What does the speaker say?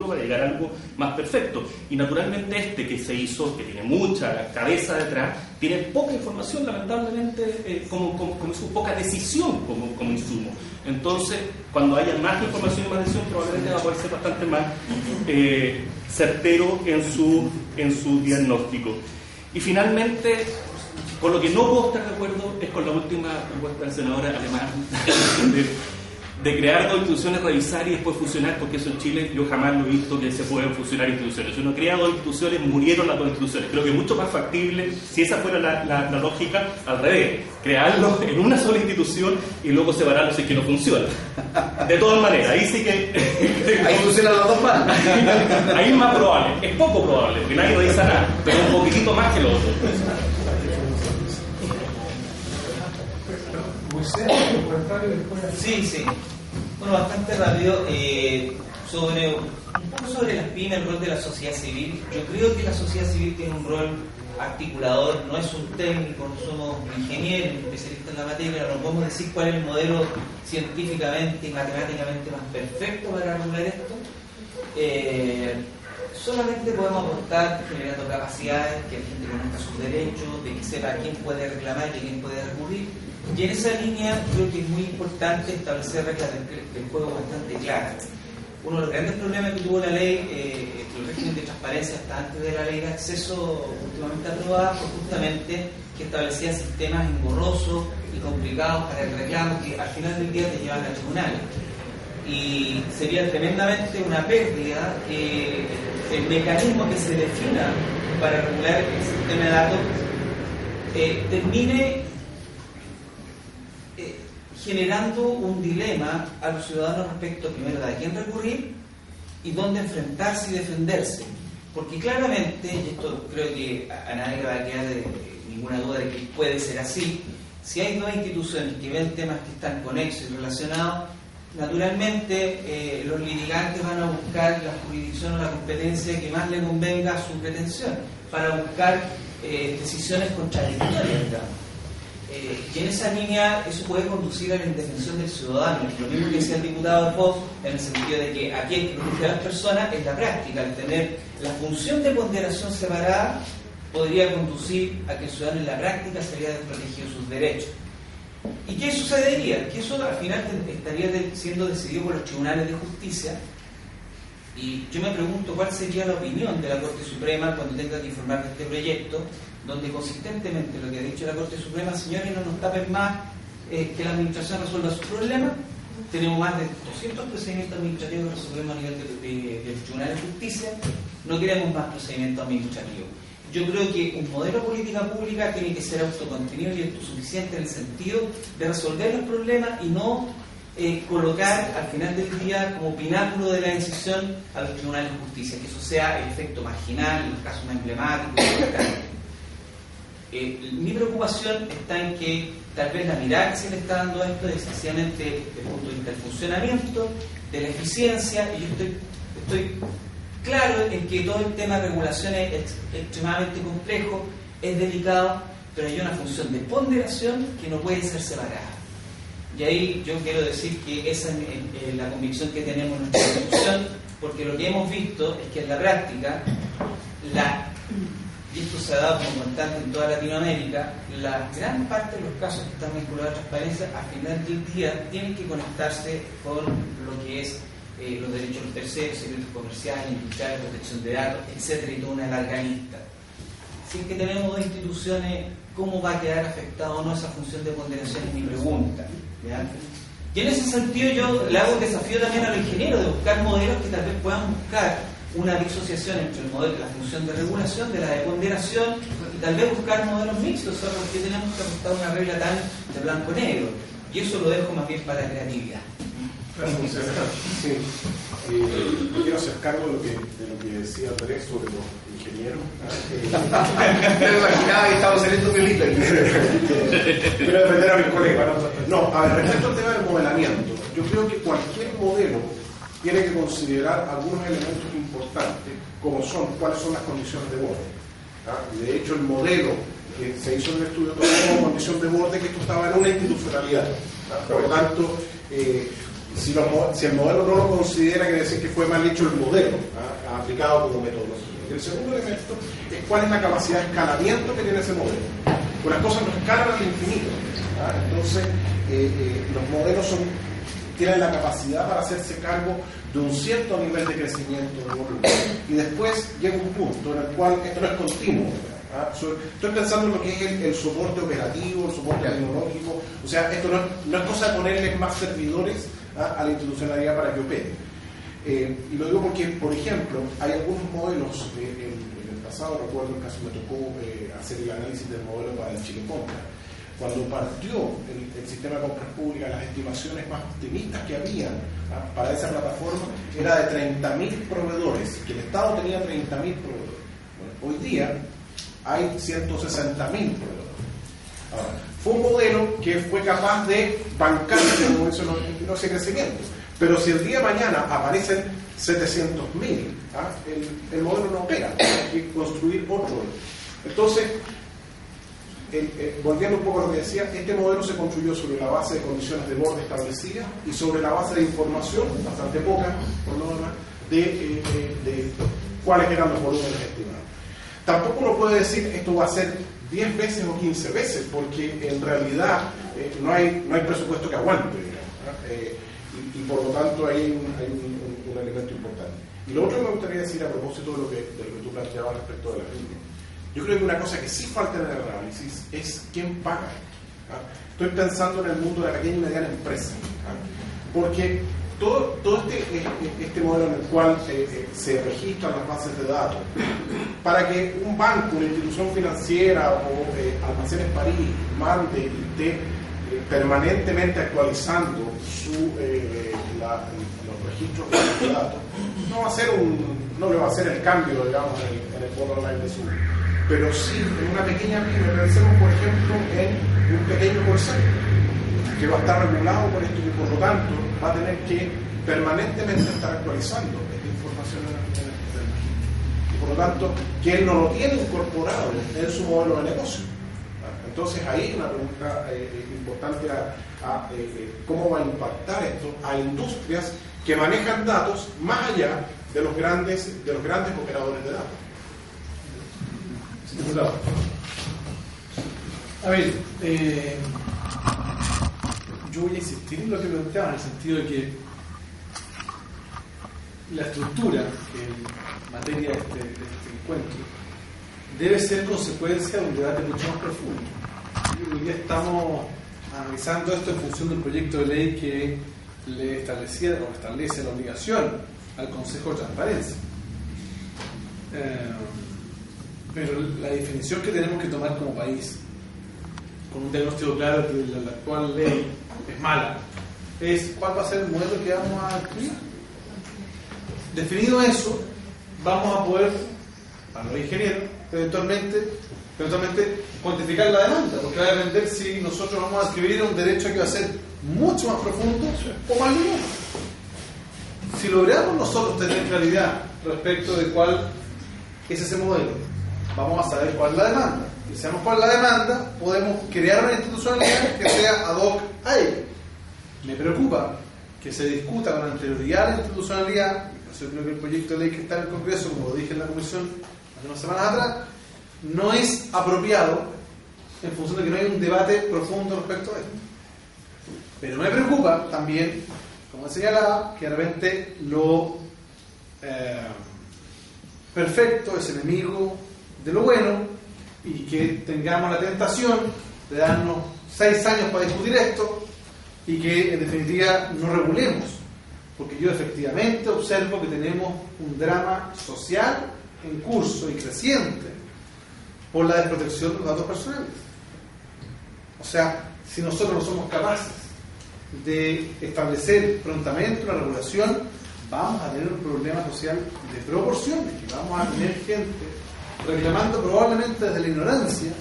imperfecto para llegar a algo más perfecto. Y naturalmente este que se hizo, que tiene mucha cabeza detrás, tiene poca información, lamentablemente, como poca decisión como insumo. Entonces, cuando haya más información y más decisión, probablemente va a poder ser bastante más certero en su diagnóstico. Y finalmente, con lo que no puedo estar de acuerdo es con la última propuesta del senador alemán de crear dos instituciones, revisar y después fusionar, porque eso en Chile yo jamás lo he visto que se pueden fusionar instituciones. Si uno crea dos instituciones, murieron las dos instituciones. Creo que es mucho más factible, si esa fuera la lógica, al revés, crearlos en una sola institución y luego separarlos si es que no funciona. De todas maneras, ahí sí que... ahí funcionan los dos más. Ahí es más probable, es poco probable, porque nadie revisa nada, pero un poquitito más que lo otro. Sí. Bueno, bastante rápido. Un poco sobre las pymes, el rol de la sociedad civil. Yo creo que la sociedad civil tiene un rol articulador, no es un técnico, no somos ingenieros, especialistas en la materia, no podemos decir cuál es el modelo científicamente y matemáticamente más perfecto para regular esto. Solamente podemos aportar generando capacidades, que la gente conozca sus derechos, de que sepa quién puede reclamar y quién puede recurrir. Y en esa línea creo que es muy importante establecer reglas del juego bastante claras. Uno de los grandes problemas que tuvo la ley, el régimen de transparencia hasta antes de la ley de acceso últimamente aprobada, fue justamente que establecía sistemas engorrosos y complicados para el reclamo que al final del día te llevan a tribunales. Y sería tremendamente una pérdida que el mecanismo que se defina para regular el sistema de datos termine generando un dilema a los ciudadanos respecto primero de a quién recurrir y dónde enfrentarse y defenderse. Porque claramente, y esto creo que a nadie le va a quedar ninguna duda de que puede ser así, si hay dos instituciones que ven temas que están conexos y relacionados, naturalmente los litigantes van a buscar la jurisdicción o la competencia que más le convenga a su pretensión, para buscar decisiones contradictorias, digamos. Y en esa línea eso puede conducir a la indefensión del ciudadano, lo mismo que decía el diputado de Vox, en el sentido de que aquel que protege a las personas es la práctica, al tener la función de ponderación separada podría conducir a que el ciudadano en la práctica sería desprotegido sus derechos. ¿Y qué sucedería? Que eso al final estaría siendo decidido por los tribunales de justicia. Y yo me pregunto cuál sería la opinión de la Corte Suprema cuando tenga que informar de este proyecto, donde consistentemente lo que ha dicho la Corte Suprema, señores, no nos tapen más que la administración resuelva sus problemas. Tenemos más de 200 procedimientos administrativos que resolvemos a nivel del Tribunal de Justicia. No queremos más procedimientos administrativos. Yo creo que un modelo de política pública tiene que ser autocontenido y autosuficiente en el sentido de resolver los problemas y no colocar al final del día como pináculo de la decisión a los tribunales de justicia, que eso sea el efecto marginal en los casos más emblemáticos. Mi preocupación está en que tal vez la mirada que se le está dando a esto es esencialmente desde el punto de vista del funcionamiento, de la eficiencia, y yo estoy claro en que todo el tema de regulación es extremadamente complejo, es delicado, pero hay una función de ponderación que no puede ser separada. Y ahí yo quiero decir que esa es la convicción que tenemos en nuestra institución, porque lo que hemos visto es que en la práctica, y esto se ha dado como constante en toda Latinoamérica, la gran parte de los casos que están vinculados a transparencia, al final del día, tienen que conectarse con lo que es los derechos de los terceros, secretos comerciales, industriales, protección de datos, etcétera, y toda una larga lista. Si es que tenemos dos instituciones, ¿cómo va a quedar afectado o no esa función de ponderación? Es mi pregunta, ¿ya? Y en ese sentido yo le hago el desafío también a los ingenieros de buscar modelos que tal vez puedan buscar una disociación entre el modelo de la función de regulación, de la de ponderación, y tal vez buscar modelos mixtos, o sea, porque tenemos que apostar una regla tan de blanco-negro. Y eso lo dejo más bien para la creatividad. Gracias. Sí. Quiero hacer cargo de lo que decía Andrés sobre los ingenieros. Me imaginaba que estamos saliendo violito. Quiero defender a mis colegas. No, a ver, respecto al tema del modelamiento, yo creo que cualquier modelo tiene que considerar algunos elementos importantes, como son cuáles son las condiciones de borde. De hecho, el modelo que se hizo en el estudio tomó como condición de borde que esto estaba en una institucionalidad. Por lo tanto, Si el modelo no lo considera, quiere decir que fue mal hecho el modelo, aplicado como metodología. Y el segundo elemento es cuál es la capacidad de escalamiento que tiene ese modelo. Pues las cosas no escalan al infinito. Entonces, los modelos tienen la capacidad para hacerse cargo de un cierto nivel de crecimiento de volumen. Y después llega un punto en el cual esto no es continuo. Estoy pensando en lo que es el soporte operativo, el soporte tecnológico. O sea, esto no es cosa de ponerle más servidores a la institucionalidad para que opere. Y lo digo porque, por ejemplo, hay algunos modelos, en el pasado, recuerdo el caso, me tocó hacer el análisis del modelo para el Chile Compra. Cuando partió el sistema de compras públicas, las estimaciones más optimistas que había para esa plataforma era de 30.000 proveedores, que el Estado tenía 30.000 proveedores. Bueno, hoy día hay 160.000 proveedores. Ahora, fue un modelo que fue capaz de bancar ese crecimiento. Pero si el día de mañana aparecen 700.000, el modelo no opera, hay que construir otro. Entonces, volviendo un poco a lo que decía, este modelo se construyó sobre la base de condiciones de borde establecidas y sobre la base de información, bastante poca, por lo demás, de cuáles eran los volúmenes estimados. Tampoco uno puede decir esto va a ser 10 veces o 15 veces, porque en realidad no hay presupuesto que aguante, y por lo tanto hay un elemento importante. Y lo otro que me gustaría decir a propósito de lo que tú planteabas respecto de la línea. Yo creo que una cosa que sí falta en el análisis es quién paga. Estoy pensando en el mundo de la pequeña y mediana empresa, porque todo este modelo en el cual se registran las bases de datos, para que un banco, una institución financiera o Almacenes París mande y esté permanentemente actualizando los registros de datos, no le va a hacer el cambio, digamos, en el modo online de su. Pero sí, en una pequeña pyme, pensemos por ejemplo en un pequeño call center que va a estar regulado por esto y por lo tanto va a tener que permanentemente estar actualizando esta información en el registro. Y por lo tanto, que él no lo tiene incorporado en su modelo de negocio. Entonces ahí hay una pregunta importante a cómo va a impactar esto a industrias que manejan datos más allá de los grandes operadores de datos. A ver, yo voy a insistir en lo que planteaba, en el sentido de que la estructura, que en materia de este encuentro, debe ser consecuencia de un debate mucho más profundo. Y hoy día estamos analizando esto en función del proyecto de ley que le establece la obligación al Consejo de Transparencia. Pero la definición que tenemos que tomar como país, con un diagnóstico claro de que la actual ley es mala, es cuál va a ser el modelo que vamos a incluir. Definido eso, vamos a poder, para los ingenieros, eventualmente cuantificar la demanda, porque va a depender si nosotros vamos a escribir un derecho que va a ser mucho más profundo o más lineal. Si logramos nosotros tener claridad respecto de cuál es ese modelo, vamos a saber cuál es la demanda. Si sabemos cuál es la demanda, podemos crear una institucionalidad que sea ad hoc a ella. Me preocupa que se discuta con anterioridad a la institucionalidad. Yo creo que el proyecto de ley que está en el Congreso, como lo dije en la comisión hace unas semanas atrás, no es apropiado en función de que no hay un debate profundo respecto a esto. Pero me preocupa también, como señalaba, que de repente lo perfecto es enemigo de lo bueno y que tengamos la tentación de darnos 6 años para discutir esto y que en definitiva no regulemos, porque yo efectivamente observo que tenemos un drama social en curso y creciente por la desprotección de los datos personales. O sea, si nosotros no somos capaces de establecer prontamente una regulación, vamos a tener un problema social de proporciones, y vamos a tener gente reclamando probablemente desde la ignorancia